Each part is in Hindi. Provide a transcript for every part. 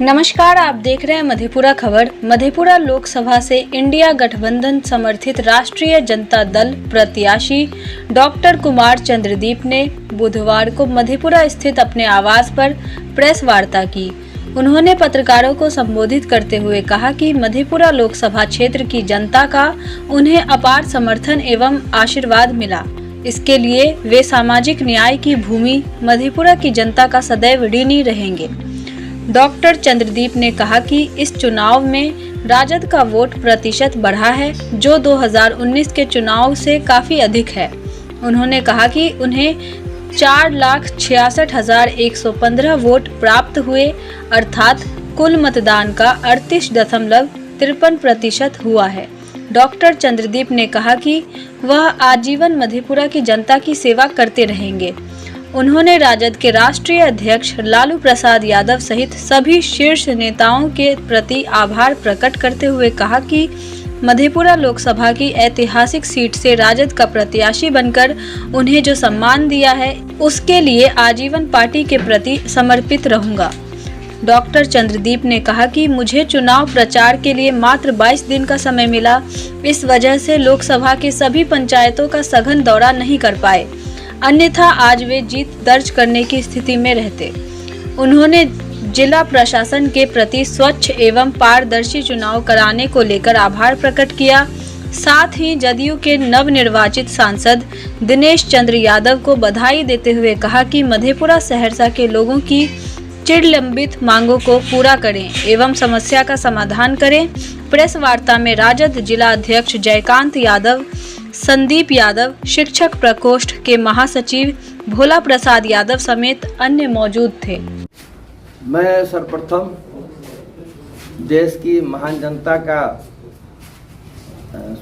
नमस्कार, आप देख रहे हैं मधेपुरा खबर। मधेपुरा लोकसभा से इंडिया गठबंधन समर्थित राष्ट्रीय जनता दल प्रत्याशी डॉक्टर कुमार चंद्रदीप ने बुधवार को मधेपुरा स्थित अपने आवास पर प्रेस वार्ता की। उन्होंने पत्रकारों को संबोधित करते हुए कहा कि मधेपुरा लोकसभा क्षेत्र की जनता का उन्हें अपार समर्थन एवं आशीर्वाद मिला। इसके लिए वे सामाजिक न्याय की भूमि मधेपुरा की जनता का सदैव ऋणी रहेंगे। डॉक्टर चंद्रदीप ने कहा कि इस चुनाव में राजद का वोट प्रतिशत बढ़ा है, जो 2019 के चुनाव से काफी अधिक है। उन्होंने कहा कि उन्हें 4,66,115 वोट प्राप्त हुए, अर्थात कुल मतदान का 38.53% हुआ है। डॉक्टर चंद्रदीप ने कहा कि वह आजीवन मधेपुरा की जनता की सेवा करते रहेंगे। उन्होंने राजद के राष्ट्रीय अध्यक्ष लालू प्रसाद यादव सहित सभी शीर्ष नेताओं के प्रति आभार प्रकट करते हुए कहा कि मधेपुरा लोकसभा की ऐतिहासिक सीट से राजद का प्रत्याशी बनकर उन्हें जो सम्मान दिया है, उसके लिए आजीवन पार्टी के प्रति समर्पित रहूंगा। डॉक्टर चंद्रदीप ने कहा कि मुझे चुनाव प्रचार के लिए मात्र 22 दिन का समय मिला। इस वजह से लोकसभा के सभी पंचायतों का सघन दौरा नहीं कर पाए, अन्यथा आज वे जीत दर्ज करने की स्थिति में रहते। उन्होंने जिला प्रशासन के प्रति स्वच्छ एवं पारदर्शी चुनाव कराने को लेकर आभार प्रकट किया। साथ ही जदयू के नवनिर्वाचित सांसद दिनेश चंद्र यादव को बधाई देते हुए कहा कि मधेपुरा सहरसा के लोगों की चिरलंबित मांगों को पूरा करें एवं समस्या का समाधान करें। प्रेस वार्ता में राजद जिला अध्यक्ष जयकांत यादव, संदीप यादव, शिक्षक प्रकोष्ठ के महासचिव भोला प्रसाद यादव समेत अन्य मौजूद थे। मैं सर्वप्रथम देश की महान जनता का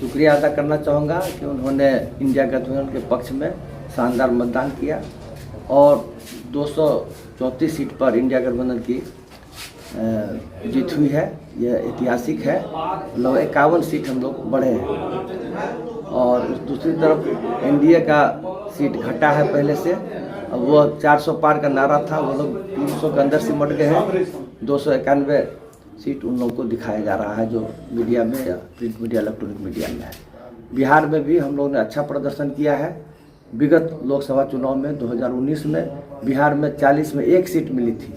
शुक्रिया अदा करना चाहूँगा कि उन्होंने इंडिया गठबंधन के पक्ष में शानदार मतदान किया और 234 सीट पर इंडिया गठबंधन की जीत हुई है। यह ऐतिहासिक है। मतलब 51 सीट हम लोग बढ़े हैं और दूसरी तरफ एनडीए का सीट घटा है पहले से। अब वो 400 पार का नारा था, वो लोग 300 के अंदर सिमट गए हैं। 291 सीट उन लोगों को दिखाया जा रहा है, जो मीडिया में या प्रिंट मीडिया, इलेक्ट्रॉनिक मीडिया में है। बिहार में भी हम लोगों ने अच्छा प्रदर्शन किया है। विगत लोकसभा चुनाव में 2019 में बिहार में 40 में 1 सीट मिली थी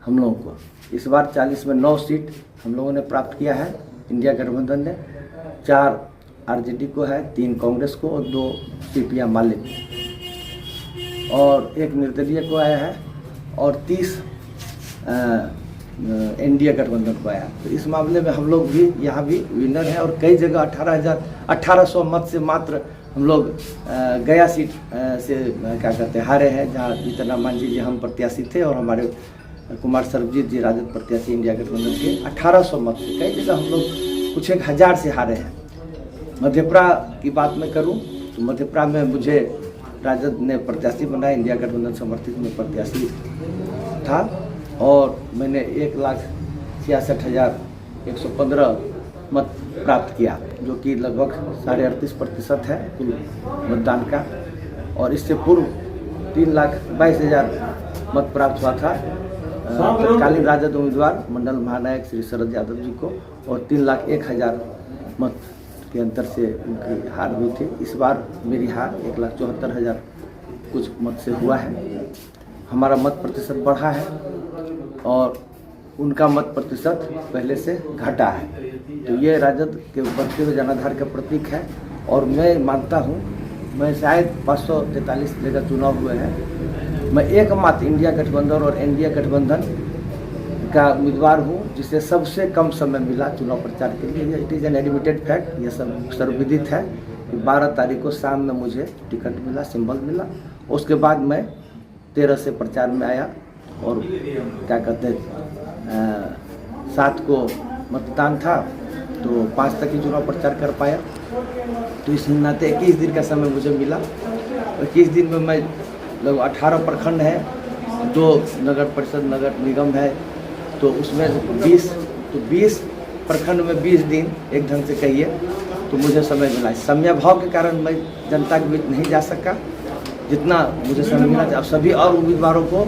हम लोगों को। इस बार 40 में 9 सीट हम लोगों ने प्राप्त किया है। इंडिया गठबंधन ने 4 आरजेडी को है, 3 कांग्रेस को और 2 सीपीएम माले और 1 निर्दलीय को आया है और 30 एनडीए गठबंधन को आया। तो इस मामले में हम लोग भी यहाँ भी विनर हैं और कई जगह 1800 मत से मात्र हम लोग गया सीट से क्या कहते हैं हारे हैं, जहाँ जितना मांझी जी हम प्रत्याशी थे और हमारे कुमार सरबजीत जी राजद प्रत्याशी इंडिया गठबंधन के 1800 मत से कई जगह हम लोग कुछ 1000 से हारे हैं। मधेपुरा की बात मैं करूं तो मधेपुरा में मुझे राजद ने प्रत्याशी बनाया, इंडिया गठबंधन समर्थित में प्रत्याशी था और मैंने 1,66,115 मत प्राप्त किया, जो कि लगभग 38.5% है कुल मतदान का। और इससे पूर्व 3,22,000 मत प्राप्त हुआ था तत्कालीन राजद उम्मीदवार मंडल महानायक श्री शरद यादव जी को और 3,01,000 मत के अंतर से उनकी हार हुई थी। इस बार मेरी हार 1,74,000 कुछ मत से हुआ है। हमारा मत प्रतिशत बढ़ा है और उनका मत प्रतिशत पहले से घटा है। तो ये राजद के बढ़ते हुए जनाधार का प्रतीक है और मैं मानता हूँ, मैं शायद 543 जगह चुनाव हुए हैं, मैं एकमात्र इंडिया गठबंधन और एनडीए गठबंधन का उम्मीदवार हूँ जिसे सबसे कम समय मिला चुनाव प्रचार के लिए। It is an admitted fact, ये सब सर्वविदित है कि 12 तारीख को शाम में मुझे टिकट मिला, सिंबल मिला। उसके बाद मैं 13 से प्रचार में आया और क्या कहते हैं 7 को मतदान था तो 5 तक ही चुनाव प्रचार कर पाया। तो इस नाते 21 दिन का समय मुझे मिला। 21 दिन में मैं लगभग 18 प्रखंड है, 2 नगर परिषद नगर निगम है, तो उसमें 20 प्रखंड में 20 दिन एक ढंग से कहिए तो मुझे समय मिला। समय अभाव के कारण मैं जनता के बीच नहीं जा सका जितना मुझे समय मिला था, अब सभी और उम्मीदवारों को,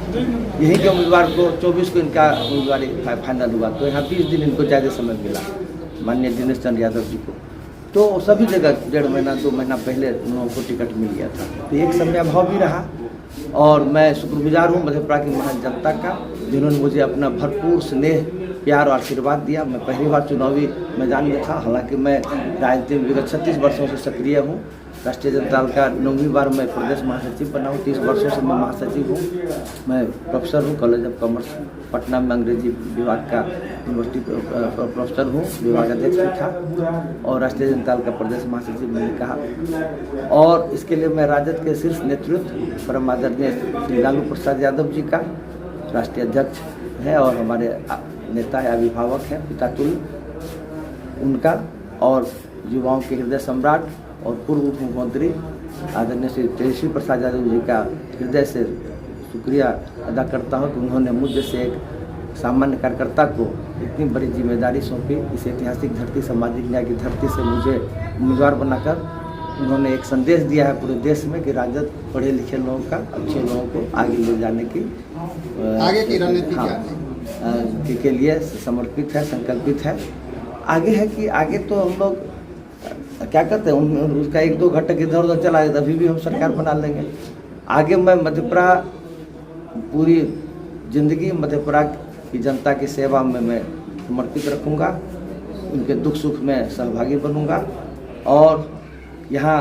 यही के उम्मीदवार को 24 को इनका उम्मीदवारी फाइनल हुआ, तो यहाँ 20 दिन इनको ज़्यादा समय मिला माननीय दिनेश चंद्र यादव जी को। तो सभी जगह 1.5 महीना 2 महीना पहले उन लोगों को टिकट मिल गया था, तो एक समय अभाव भी रहा। और मैं शुक्रगुजार हूँ मधेपुरा की महान जनता का, जिन्होंने मुझे अपना भरपूर स्नेह, प्यार और आशीर्वाद दिया। मैं पहली बार चुनावी मैदान में था, हालांकि मैं राजनीति में विगत 36 वर्षों से सक्रिय हूँ। राष्ट्रीय जनता दल का 9वीं बार मैं प्रदेश महासचिव बना हूँ। 30 वर्षों से मैं महासचिव हूँ। मैं प्रोफेसर हूँ कॉलेज ऑफ कॉमर्स पटना में, अंग्रेजी विभाग का यूनिवर्सिटी प्रोफेसर हूँ, विभाग अध्यक्ष भी था, और राष्ट्रीय जनता दल का प्रदेश महासचिव मैंने कहा। और इसके लिए मैं राजद के शीर्ष नेतृत्व परम आदरणीय श्री लालू प्रसाद यादव जी का, राष्ट्रीय अध्यक्ष है और हमारे नेता है, अभिभावक है, पिता तुल्य, उनका, और युवाओं के हृदय सम्राट और पूर्व उप मुख्यमंत्री आदरणीय श्री तेजस्वी प्रसाद यादव जी का हृदय से शुक्रिया अदा करता हूं कि उन्होंने मुझ जैसे एक सामान्य कार्यकर्ता को इतनी बड़ी जिम्मेदारी सौंपी। इस ऐतिहासिक धरती, सामाजिक न्याय की धरती से मुझे उम्मीदवार बनाकर उन्होंने एक संदेश दिया है पूरे देश में कि राजद पढ़े लिखे लोगों का, अच्छे लोगों को आगे ले जाने की आगे की रणनीति क्या है के लिए समर्पित है, संकल्पित है। आगे है कि आगे तो हम लोग क्या करते हैं, उसका 1-2 घटक इधर उधर चला जाता, अभी भी हम सरकार बना लेंगे। आगे मैं मधेपुरा, पूरी जिंदगी मधेपुरा की जनता की सेवा में मैं समर्पित रखूँगा, उनके दुख सुख में सहभागी बनूँगा, और यहाँ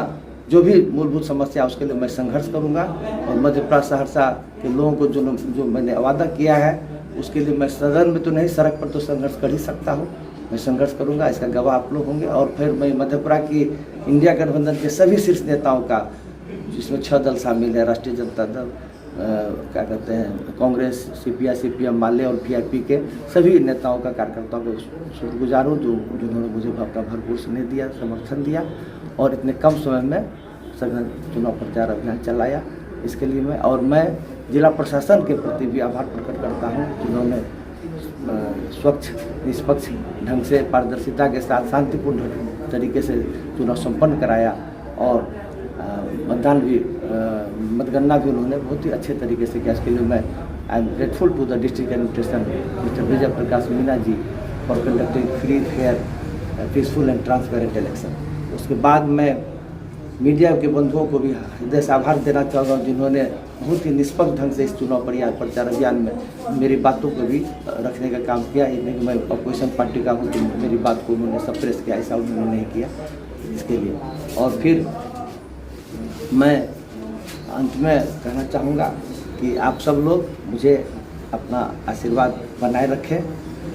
जो भी मूलभूत समस्या उसके लिए मैं संघर्ष करूँगा। और मधेपुरा सहरसा के लोगों को जो मैंने वादा किया है, उसके लिए मैं सदन में तो नहीं, सड़क पर तो संघर्ष कर ही सकता हूँ। मैं संघर्ष करूंगा, इसका गवाह आप लोग होंगे। और फिर मैं मधेपुरा की इंडिया गठबंधन के सभी शीर्ष नेताओं का, जिसमें 6 दल शामिल है, राष्ट्रीय जनता दल, क्या कहते हैं, कांग्रेस, CPI, CPM वाले और VIP के सभी नेताओं का, कार्यकर्ताओं को शुक्रगुजार हूँ जिन्होंने मुझे अपना भरपूर स्नेह दिया, समर्थन दिया और इतने कम समय में सघन चुनाव प्रचार अभियान चलाया। इसके लिए मैं जिला प्रशासन के प्रति भी आभार प्रकट करता हूँ, जिन्होंने स्वच्छ, निष्पक्ष ढंग से, पारदर्शिता के साथ शांतिपूर्ण तरीके से चुनाव संपन्न कराया, और मतगणना भी उन्होंने बहुत ही अच्छे तरीके से किया। इसके लिए मैं I am grateful to the district administration mister Vijay Prakash Meena ji for conducting free, fair, peaceful and transparent election. उसके बाद मैं मीडिया के बंधुओं को भी हृदय से आभार देना चाहूँगा, जिन्होंने बहुत ही निष्पक्ष ढंग से इस चुनाव प्रचार अभियान में मेरी बातों को भी रखने का काम किया। ये नहीं कि मैं अपोजिशन पार्टी का हूँ तो मेरी बात को उन्होंने सप्रेस किया, ऐसा उन्होंने नहीं किया। इसके लिए और फिर मैं अंत में कहना चाहूँगा कि आप सब लोग मुझे अपना आशीर्वाद बनाए रखें।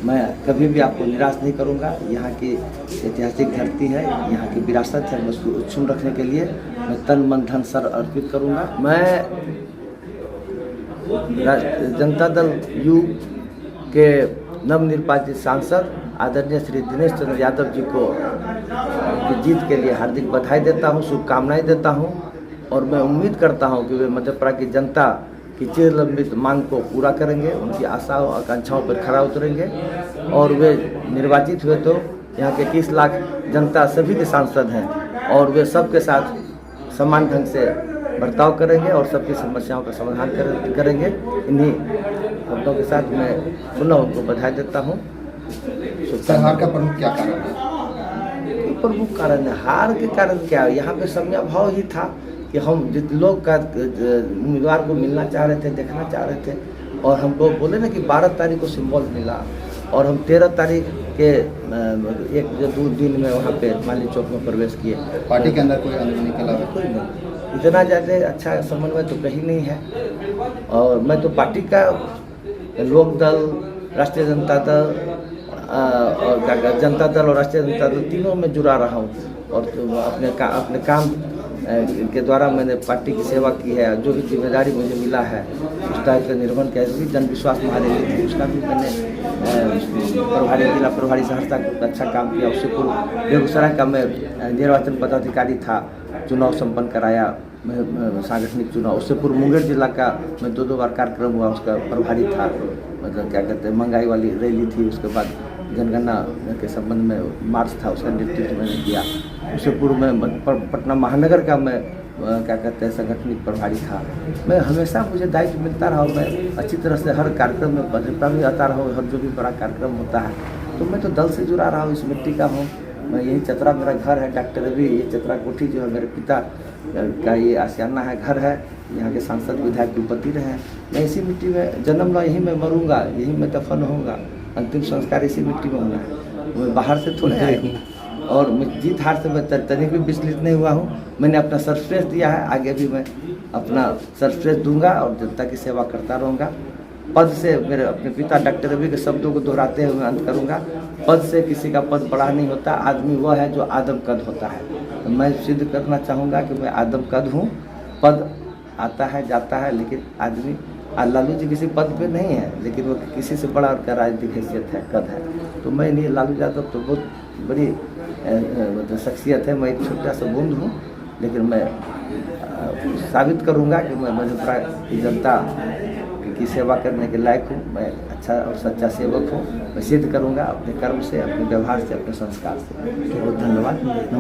मैं कभी भी आपको निराश नहीं करूंगा। यहाँ की ऐतिहासिक धरती है, यहाँ की विरासत है, मैं उसको अक्षुण्ण रखने के लिए मैं तन मन धन सर अर्पित करूंगा। मैं जनता दल यू के नवनिर्वाचित सांसद आदरणीय श्री दिनेश चंद्र यादव जी को की जीत के लिए हार्दिक बधाई देता हूँ, शुभकामनाएं देता हूँ, और मैं उम्मीद करता हूँ कि वे मधेपुरा की जनता की चिरलंबित मांग को पूरा करेंगे, उनकी आशाओं आकांक्षाओं पर खरा उतरेंगे, और वे निर्वाचित हुए तो यहाँ के 21 लाख जनता सभी के सांसद हैं, और वे सबके साथ समान ढंग से बर्ताव करेंगे और सबकी समस्याओं का समाधान करेंगे। इन्हीं शब्दों के साथ मैं पुनः उनको बधाई देता हूँ। हार का प्रमुख क्या कारण है? प्रमुख कारण है, हार के कारण क्या है, यहाँ पे समय भाव ही था कि हम जित लोग का उम्मीदवार को मिलना चाह रहे थे, देखना चाह रहे थे, और हमको बोले ना कि 12 तारीख को सिंबल मिला, और हम 13 तारीख के 1-2 दिन में वहाँ पे माली चौक में प्रवेश किए। पार्टी के अंदर कोई अनबनी कला कोई नहीं, इतना ज़्यादा अच्छा समन्वय तो कहीं नहीं है। और मैं तो पार्टी का लोक दल, राष्ट्रीय जनता दल और जनता दल और राष्ट्रीय जनता दल तीनों में जुड़ा रहा हूँ, और तो अपने काम के द्वारा मैंने पार्टी की सेवा की है। जो भी जिम्मेदारी मुझे मिला है उस टाइप का निर्वहन किया। जन विश्वास महारैली थी, उसका भी मैंने जिला प्रभारी सहरसा का अच्छा काम किया। उससे पूर्व बेगूसराय का मैं निर्वाचन पदाधिकारी था, चुनाव संपन्न कराया, सांगठनिक चुनाव। उससे पूर्व मुंगेर जिला का मैं 2 बार कार्यक्रम हुआ, उसका प्रभारी था। मतलब क्या कहते हैं, महंगाई वाली रैली थी, उसके बाद जनगणना के संबंध में मार्च था, उसका नेतृत्व मैंने किया। उससे पूर्व में पटना महानगर का मैं क्या कहते हैं संगठनिक प्रभारी था। मैं हमेशा मुझे दायित्व मिलता रहा, मैं अच्छी तरह से हर कार्यक्रम में भाजपा में आता रहा हूँ, हर जो भी बड़ा कार्यक्रम होता है तो मैं तो दल से जुड़ा रहा हूँ, इस मिट्टी का हूँ। मैं यही चतरा मेरा घर है, डॉक्टर रवि, ये चतरा कोठी जो है मेरे पिता का ये आशियाना है, घर है, यहाँ के सांसद विधायक कुलपति रहे। मैं इसी मिट्टी में जन्म ला, यहीं मैं मरूंगा, यहीं मैं दफन होऊंगा, अंतिम संस्कार इसी मिट्टी में होना है। मैं बाहर से थोड़े आया हूँ और मैं जीत हार से मैं तनिक भी विचलित नहीं हुआ हूँ। मैंने अपना सर्वश्रेष्ठ दिया है, आगे भी मैं अपना सर्वश्रेष्ठ दूंगा और जनता की सेवा करता रहूँगा। पद से मेरे अपने पिता डॉक्टर रवि के शब्दों को दोहराते हुए अंत करूँगा, पद से किसी का पद बड़ा नहीं होता, आदमी वह है जो आदम कद होता है। तो मैं सिद्ध करना चाहूँगा कि मैं आदम कद हूँ। पद आता है जाता है, लेकिन आदमी लालू जी किसी पद पे नहीं है, लेकिन वो किसी से बड़ा उनका राजनीतिक हैसियत है, कद है। तो मैं नहीं, लालू यादव तो बहुत बड़ी मतलब शख्सियत है, मैं एक छोटा सा बूंद हूँ, लेकिन मैं साबित करूँगा कि मैं मधेपुरा की जनता की सेवा करने के लायक हूँ, मैं अच्छा और सच्चा सेवक हूँ। मैं सिद्ध करूँगा अपने कर्म से, अपने व्यवहार से, अपने संस्कार से। बहुत धन्यवाद, नमस्कार।